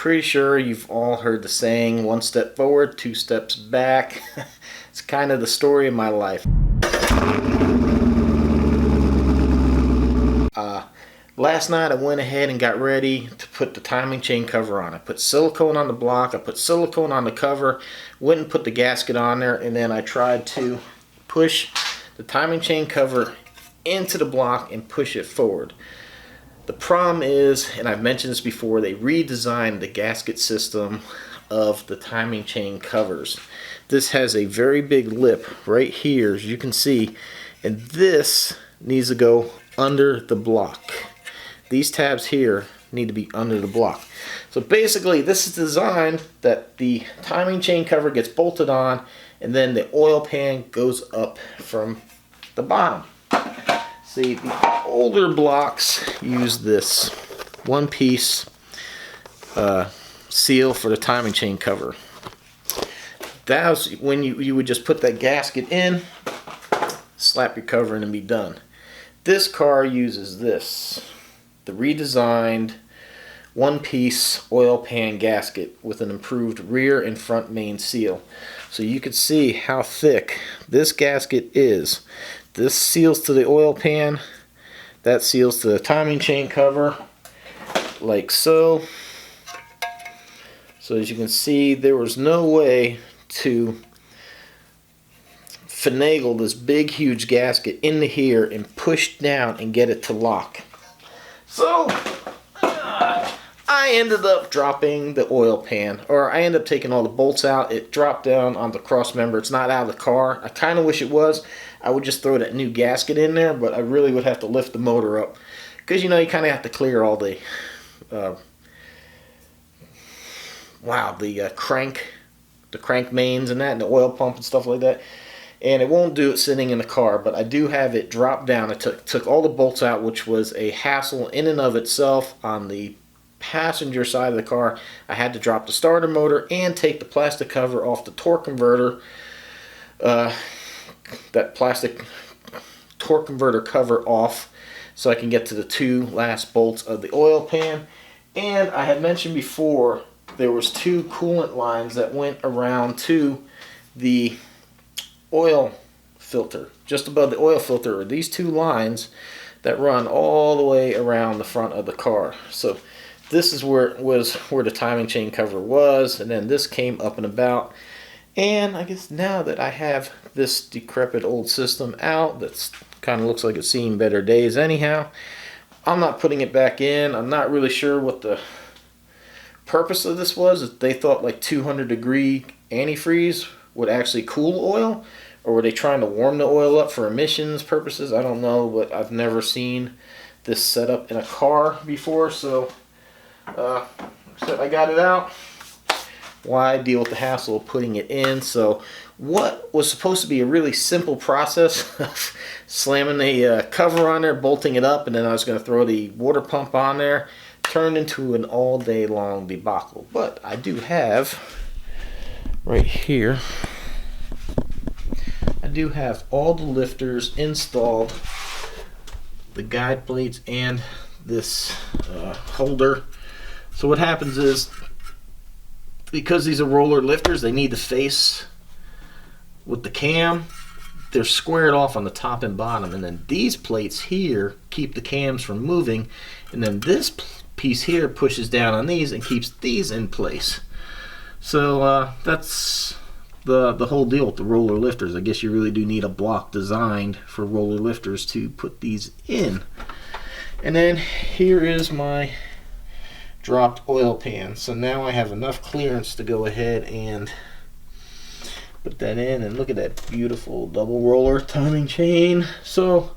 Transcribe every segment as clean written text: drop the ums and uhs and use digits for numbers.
Pretty sure you've all heard the saying, one step forward, two steps back. It's kind of the story of my life. Last night I went ahead and got ready to put the timing chain cover on. I put silicone on the block, I put silicone on the cover, went and put the gasket on there, and then I tried to push the timing chain cover into the block and push it forward. The problem is, and I've mentioned this before, they redesigned the gasket system of the timing chain covers. This has a very big lip right here, as you can see, and this needs to go under the block. These tabs here need to be under the block. So basically this is designed that the timing chain cover gets bolted on and then the oil pan goes up from the bottom. See, the older blocks use this one piece seal for the timing chain cover. That was when you would just put that gasket in, slap your cover in and be done. This car uses this, the redesigned one-piece oil pan gasket with an improved rear and front main seal. So you can see how thick this gasket is. This seals to the oil pan, that seals to the timing chain cover, like so. So as you can see, there was no way to finagle this big huge gasket into here and push down and get it to lock. So I ended up dropping the oil pan, or I ended up taking all the bolts out. It dropped down on the cross member. It's not out of the car. I kind of wish it was. I would just throw that new gasket in there, but I really would have to lift the motor up because you kind of have to clear all the crank mains and that, and the oil pump and stuff like that. And it won't do it sitting in the car, but I do have it drop down. I took all the bolts out, which was a hassle in and of itself. On the passenger side of the car, I had to drop the starter motor and take the plastic cover off the torque converter, that plastic torque converter cover off, so I can get to the two last bolts of the oil pan. And I had mentioned before, there was two coolant lines that went around to the oil filter. Just above the oil filter are these two lines that run all the way around the front of the car. So this is where the timing chain cover was, and then this came up and about. And I guess now that I have this decrepit old system out, that's kind of looks like it's seen better days anyhow, I'm not putting it back in. I'm not really sure what the purpose of this was. They thought like 200-degree antifreeze would actually cool oil, or were they trying to warm the oil up for emissions purposes? I don't know, but I've never seen this set up in a car before, so I got it out. Why deal with the hassle of putting it in? So what was supposed to be a really simple process of slamming the cover on there, bolting it up, and then I was going to throw the water pump on there, turned into an all day long debacle. But I do have right here, I do have all the lifters installed, the guide plates and this holder. So what happens is, because these are roller lifters, they need to face with the cam. They're squared off on the top and bottom, and then these plates here keep the cams from moving, and then this piece here pushes down on these and keeps these in place. So that's the whole deal with the roller lifters. I guess you really do need a block designed for roller lifters to put these in. And then here is my dropped oil pan. So now I have enough clearance to go ahead and put that in, and look at that beautiful double roller timing chain. So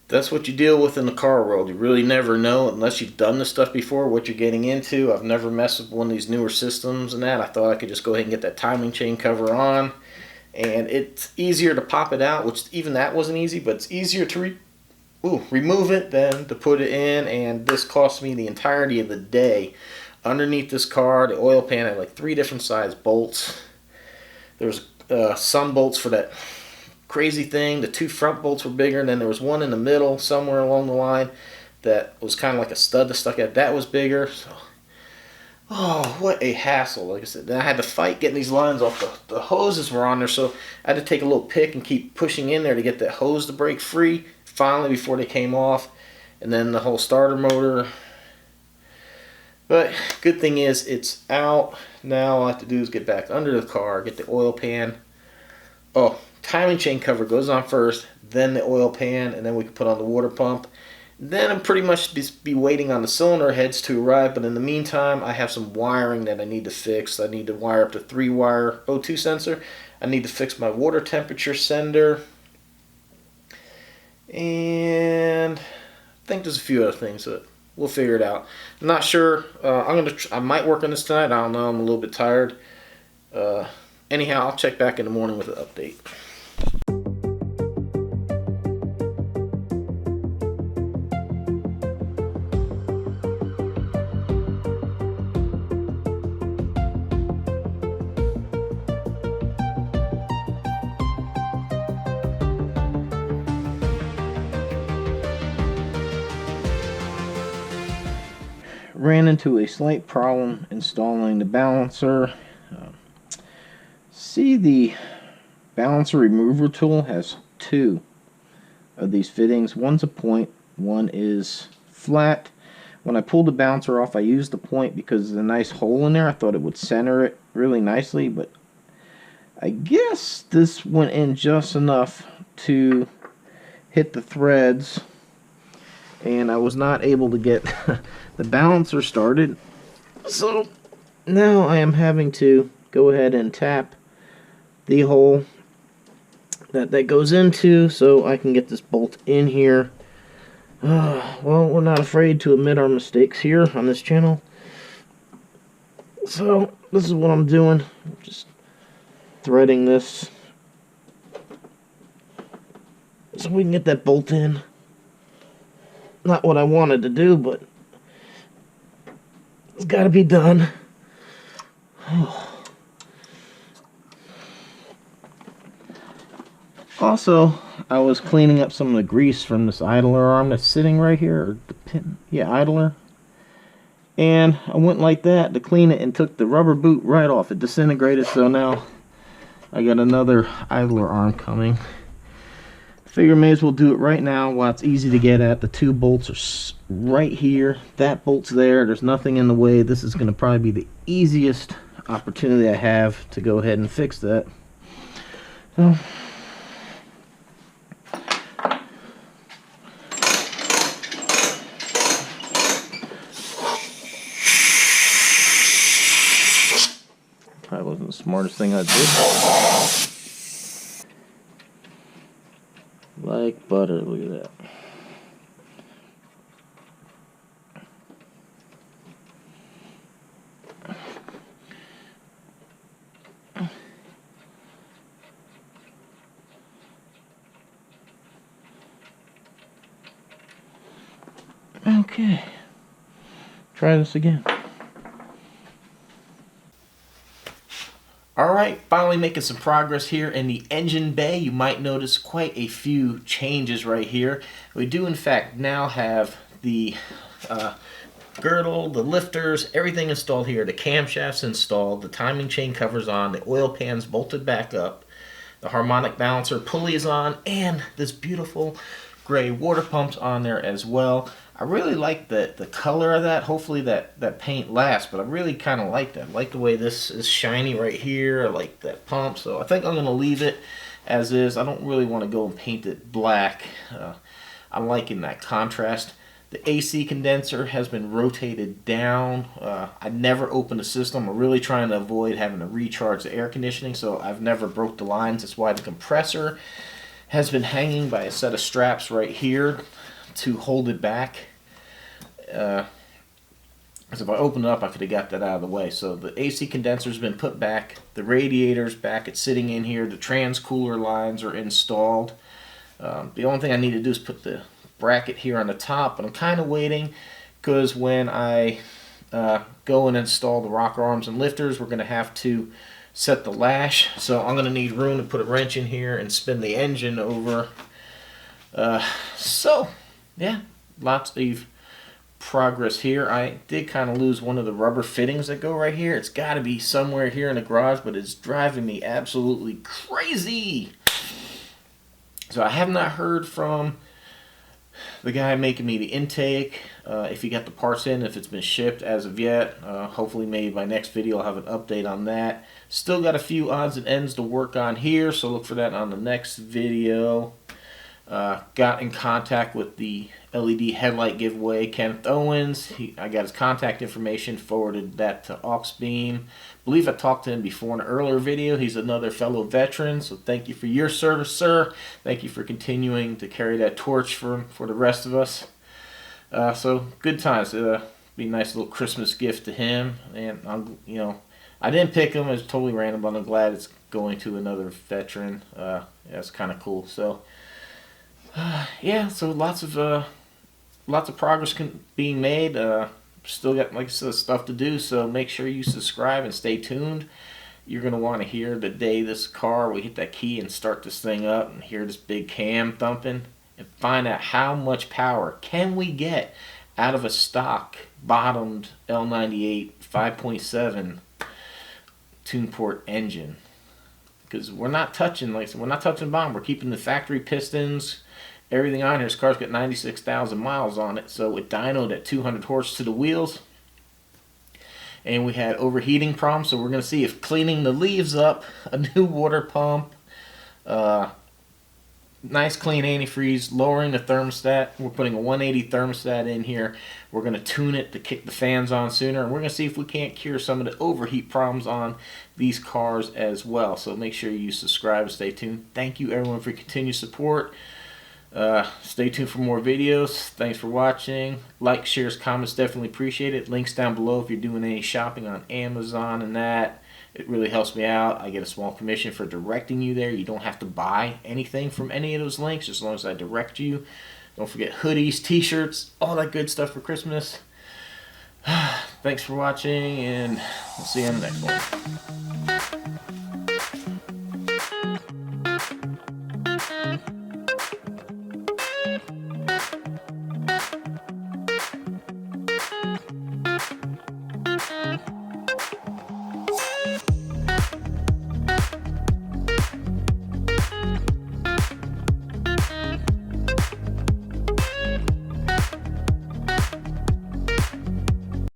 that's what you deal with in the car world. You really never know unless you've done this stuff before what you're getting into. I've never messed with one of these newer systems and that. I thought I could just go ahead and get that timing chain cover on, and it's easier to pop it out, which even that wasn't easy, but it's easier to remove it than to put it in. And this cost me the entirety of the day. Underneath this car, the oil pan had like 3 different size bolts. There's some bolts for that crazy thing. The 2 front bolts were bigger, and then there was one in the middle somewhere along the line that was kind of like a stud that stuck out. That was bigger. So Oh, what a hassle. Like I said, then I had to fight getting these lines off. The hoses were on there, so I had to take a little pick and keep pushing in there to get that hose to break free finally before they came off. And then the whole starter motor. But good thing is it's out. Now all I have to do is get back under the car, get the oil pan. Oh, timing chain cover goes on first, then the oil pan, and then we can put on the water pump. Then I'm pretty much be waiting on the cylinder heads to arrive, but in the meantime, I have some wiring that I need to fix. I need to wire up the 3-wire O2 sensor. I need to fix my water temperature sender. And I think there's a few other things that we'll figure it out. I'm not sure. I might work on this tonight. I don't know. I'm a little bit tired. Anyhow, I'll check back in the morning with an update. Ran into a slight problem installing the balancer. See, the balancer remover tool has 2 of these fittings. One's a point, one is flat. When I pulled the balancer off, I used the point because there's a nice hole in there. I thought it would center it really nicely, but I guess this went in just enough to hit the threads, and I was not able to get the balancer started. So now I am having to go ahead and tap the hole that goes into so I can get this bolt in here. Well, we're not afraid to admit our mistakes here on this channel. So this is what I'm doing. Just threading this so we can get that bolt in. Not what I wanted to do, but it's got to be done. Also, I was cleaning up some of the grease from this idler arm that's sitting right here, or the pin, yeah, idler. And I went like that to clean it and took the rubber boot right off. It disintegrated, so now I got another idler arm coming. Figure may as well do it right now while it's easy to get at. The 2 bolts are right here. That bolt's there. There's nothing in the way. This is going to probably be the easiest opportunity I have to go ahead and fix that. So probably wasn't the smartest thing I did. Like butter, look at that. Okay, try this again. Alright, finally making some progress here in the engine bay. You might notice quite a few changes right here. We do in fact now have the girdle, the lifters, everything installed here. The camshafts installed, the timing chain covers on, the oil pans bolted back up, the harmonic balancer pulley is on, and this beautiful gray water pump's on there as well. I really like the color of that. Hopefully that paint lasts, but I really kind of like that. I like the way this is shiny right here. I like that pump, so I think I'm going to leave it as is. I don't really want to go and paint it black. I'm liking that contrast. The AC condenser has been rotated down. I never opened the system. I'm really trying to avoid having to recharge the air conditioning, so I've never broke the lines. That's why the compressor has been hanging by a set of straps right here to hold it back. Because if I opened it up, I could have got that out of the way. So the AC condenser's been put back. The radiator's back. It's sitting in here. The transcooler lines are installed. The only thing I need to do is put the bracket here on the top, but I'm kind of waiting because when I go and install the rocker arms and lifters, we're going to have to set the lash. So I'm going to need room to put a wrench in here and spin the engine over. So, yeah, lots of progress here. I did kind of lose one of the rubber fittings that go right here. It's got to be somewhere here in the garage, but it's driving me absolutely crazy. So I have not heard from the guy making me the intake, if he got the parts in, if it's been shipped as of yet. Hopefully maybe by next video I'll have an update on that. Still got a few odds and ends to work on here, so look for that on the next video. Got in contact with the LED headlight giveaway, Kenneth Owens. I got his contact information, forwarded that to Auxbeam. Believe I talked to him before in an earlier video. He's another fellow veteran, so thank you for your service, sir. Thank you for continuing to carry that torch for the rest of us. So good times. Be a nice little Christmas gift to him. And I didn't pick him. It's totally random, but I'm glad it's going to another veteran. That's kind of cool. So yeah, so lots of progress being made. Still got, like I said, stuff to do, so make sure you subscribe and stay tuned. You're going to want to hear the day this car, we hit that key and start this thing up and hear this big cam thumping and find out how much power can we get out of a stock bottomed L98 5.7 tune port engine. Because we're not touching, like I said, we're not touching the bottom. We're keeping the factory pistons, everything on here. This car's got 96,000 miles on it, so it dynoed at 200 horse to the wheels. And we had overheating problems, so we're going to see if cleaning the leaves up, a new water pump, nice clean antifreeze, lowering the thermostat. We're putting a 180 thermostat in here. We're going to tune it to kick the fans on sooner, and we're going to see if we can't cure some of the overheat problems on these cars as well. So make sure you subscribe and stay tuned. Thank you everyone for your continued support. Stay tuned for more videos. Thanks for watching. Like, shares, comments, definitely appreciate it. Links down below if you're doing any shopping on Amazon and that. It really helps me out. I get a small commission for directing you there. You don't have to buy anything from any of those links as long as I direct you. Don't forget hoodies, t-shirts, all that good stuff for Christmas. Thanks for watching, and we'll see you on the next one.